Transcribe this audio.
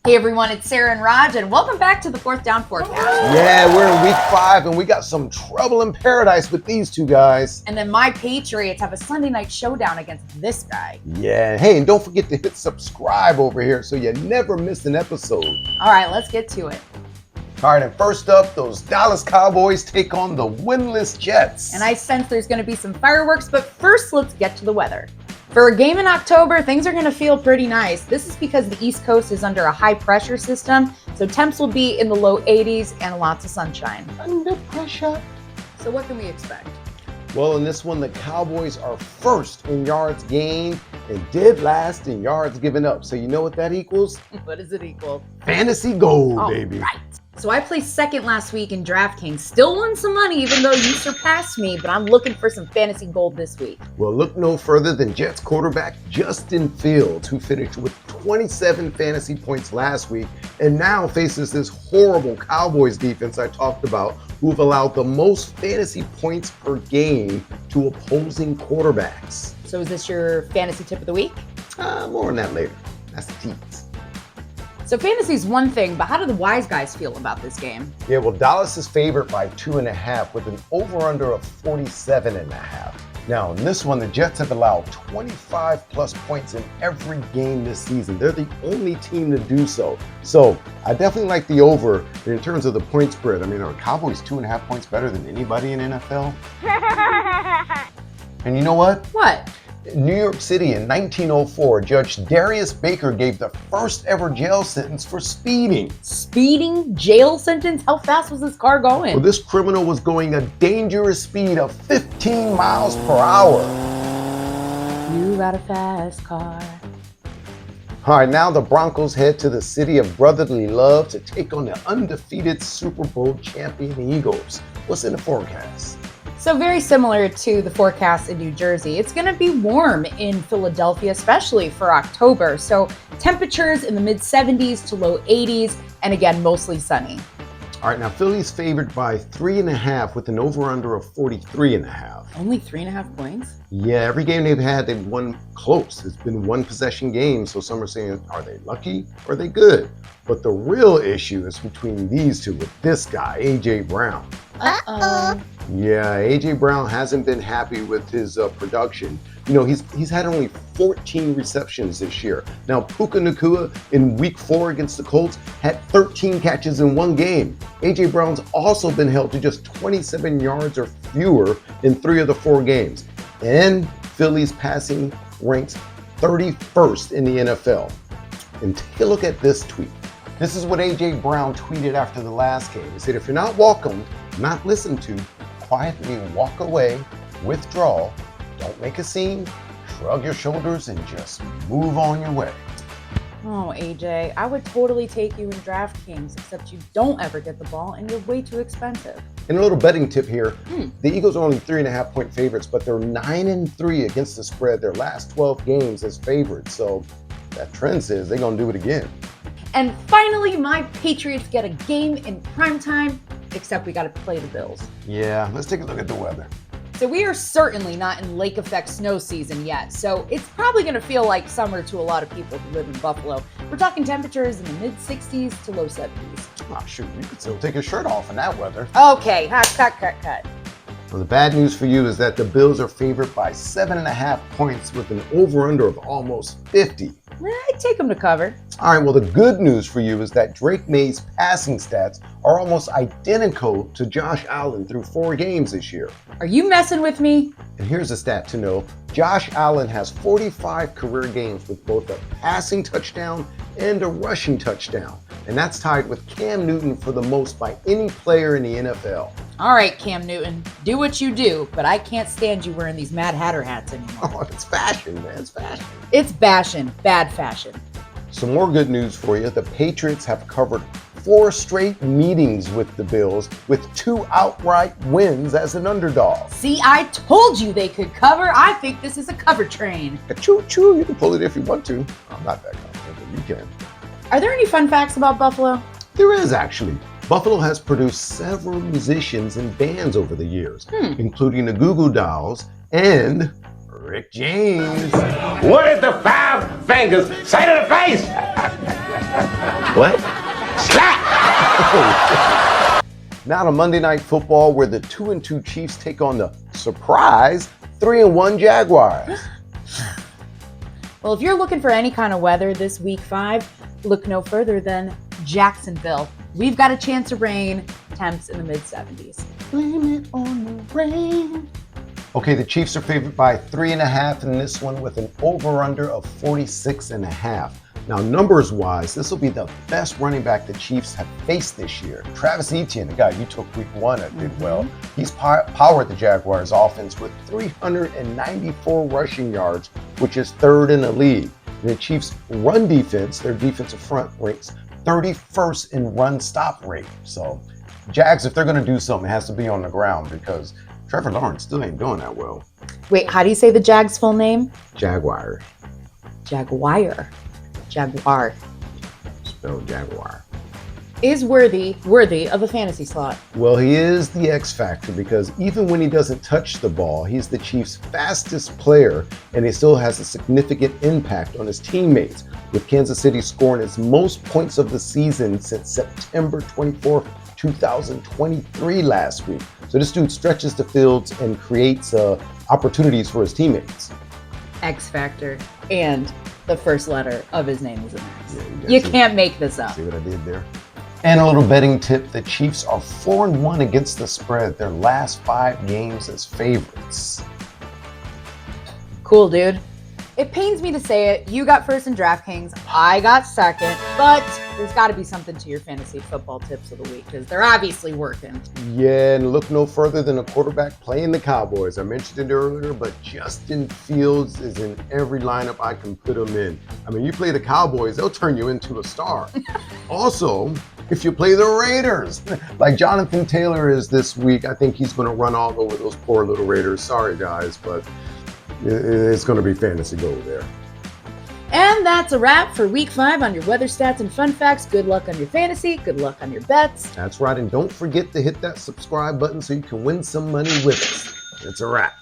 Hey everyone, it's Sarah and Raj, and welcome back to the Fourth Down Forecast. Yeah, we're in week 5, and we got some trouble in paradise with these two guys. And then my Patriots have a Sunday night showdown against this guy. Yeah, hey, and don't forget to hit subscribe over here so you never miss an episode. All right, let's get to it. All right, and first up, those Dallas Cowboys take on the winless Jets. And I sense there's going to be some fireworks, but first let's get to the weather. For a game in October, things are going to feel pretty nice. This is because the East Coast is under a high pressure system, so temps will be in the low 80s and lots of sunshine. Under pressure. So what can we expect? Well, in this one, the Cowboys are first in yards gained and dead last in yards given up. So you know what that equals? What does it equal? Fantasy gold, All baby. Right. So I placed second last week in DraftKings. Still won some money even though you surpassed me, but I'm looking for some fantasy gold this week. Well, look no further than Jets quarterback Justin Fields, who finished with 27 fantasy points last week and now faces this horrible Cowboys defense I talked about, who have allowed the most fantasy points per game to opposing quarterbacks. So is this your fantasy tip of the week? More on that later. That's the tease. So fantasy's one thing, but how do the wise guys feel about this game? Yeah, well, Dallas is favored by 2.5 with an over-under of 47.5. Now, in this one, the Jets have allowed 25 plus points in every game this season. They're the only team to do so. So I definitely like the over in terms of the point spread. I mean, are Cowboys 2.5 points better than anybody in NFL? And you know what? What? In New York City in 1904, Judge Darius Baker gave the first ever jail sentence for speeding. Speeding? Jail sentence? How fast was this car going? Well, this criminal was going a dangerous speed of 15 miles per hour. You got a fast car. All right, now the Broncos head to the city of brotherly love to take on the undefeated Super Bowl champion Eagles. What's in the forecast? So very similar to the forecast in New Jersey. It's going to be warm in Philadelphia, especially for October. So temperatures in the mid 70s to low 80s, and again, mostly sunny. All right, now Philly's favored by 3.5 with an over-under of 43.5. Only 3.5 points? Yeah, every game they've had, they've won close. It's been one possession game, so some are saying, are they lucky or are they good? But the real issue is between these two with this guy, A.J. Brown. Uh-oh. Yeah, A.J. Brown hasn't been happy with his production. You know, he's had only 14 receptions this year. Now, Puka Nacua in week 4 against the Colts had 13 catches in one game. A.J. Brown's also been held to just 27 yards or fewer in 3 of the 4 games. And Philly's passing ranks 31st in the NFL. And take a look at this tweet. This is what A.J. Brown tweeted after the last game. He said, if you're not welcomed, not listened to, quietly walk away, withdraw, don't make a scene, shrug your shoulders, and just move on your way. Oh, AJ, I would totally take you in DraftKings, except you don't ever get the ball and you're way too expensive. And a little betting tip here, the Eagles are only 3.5 point favorites, but they're 9-3 against the spread their last 12 games as favorites. So that trend says they're going to do it again. And finally, my Patriots get a game in primetime, except we got to play the Bills. Yeah, let's take a look at the weather. So we are certainly not in lake effect snow season yet, so it's probably going to feel like summer to a lot of people who live in Buffalo. We're talking temperatures in the mid 60s to low 70s. Oh, shoot, you could still take your shirt off in that weather. Okay, cut. Well, the bad news for you is that the Bills are favored by 7.5 points with an over-under of almost 50. I'd take them to cover. All right, well, the good news for you is that Drake May's passing stats are almost identical to Josh Allen through 4 games this year. Are you messing with me? And here's a stat to know. Josh Allen has 45 career games with both a passing touchdown and a rushing touchdown. And that's tied with Cam Newton for the most by any player in the NFL. All right, Cam Newton, do what you do, but I can't stand you wearing these Mad Hatter hats anymore. Oh, it's fashion, man. It's fashion. It's bashing, bad fashion. Some more good news for you. The Patriots have covered 4 straight meetings with the Bills with 2 outright wins as an underdog. See, I told you they could cover. I think this is a cover train. Choo-choo, you can pull it if you want to. I'm not that confident, but you can. Are there any fun facts about Buffalo? There is, actually. Buffalo has produced several musicians and bands over the years, including the Goo Goo Dolls and Rick James. What did the 5 fingers say to the face? What? Slap! Now to Monday Night Football, where the 2-2 Chiefs take on the surprise 3-1 Jaguars. Well, if you're looking for any kind of weather this week 5, look no further than Jacksonville. We've got a chance of rain, temps in the mid-70s. Blame it on the rain. Okay, the Chiefs are favored by 3.5 in this one with an over-under of 46.5. Now, numbers-wise, this will be the best running back the Chiefs have faced this year. Travis Etienne, the guy you took week 1 that did well, he's powered the Jaguars' offense with 394 rushing yards, which is 3rd in the league. And the Chiefs' run defense, their defensive front, ranks 31st in run stop rate. So, Jags, if they're going to do something, it has to be on the ground because Trevor Lawrence still ain't doing that well. Wait, how do you say the Jags' full name? Jaguar. Jaguar. Jaguar. Spelled Jaguar. Is worthy of a fantasy slot. Well, he is the X factor because even when he doesn't touch the ball, he's the Chiefs' fastest player and he still has a significant impact on his teammates, with Kansas City scoring its most points of the season since September 24th, 2023 last week. So this dude stretches the fields and creates opportunities for his teammates. X Factor. And the first letter of his name is an X. Yeah, you can't make this up. See what I did there? And a little betting tip, the Chiefs are 4-1 against the spread, their last 5 games as favorites. Cool, dude. It pains me to say it, you got first in DraftKings, I got second, but there's got to be something to your fantasy football tips of the week because they're obviously working. Yeah, and look no further than a quarterback playing the Cowboys. I mentioned it earlier, but Justin Fields is in every lineup I can put him in. I mean, you play the Cowboys, they'll turn you into a star. Also, if you play the Raiders, like Jonathan Taylor is this week, I think he's going to run all over those poor little Raiders. Sorry, guys, but it's going to be fantasy gold there. And that's a wrap for week 5 on your weather stats and fun facts. Good luck on your fantasy. Good luck on your bets. That's right. And don't forget to hit that subscribe button so you can win some money with us. It's a wrap.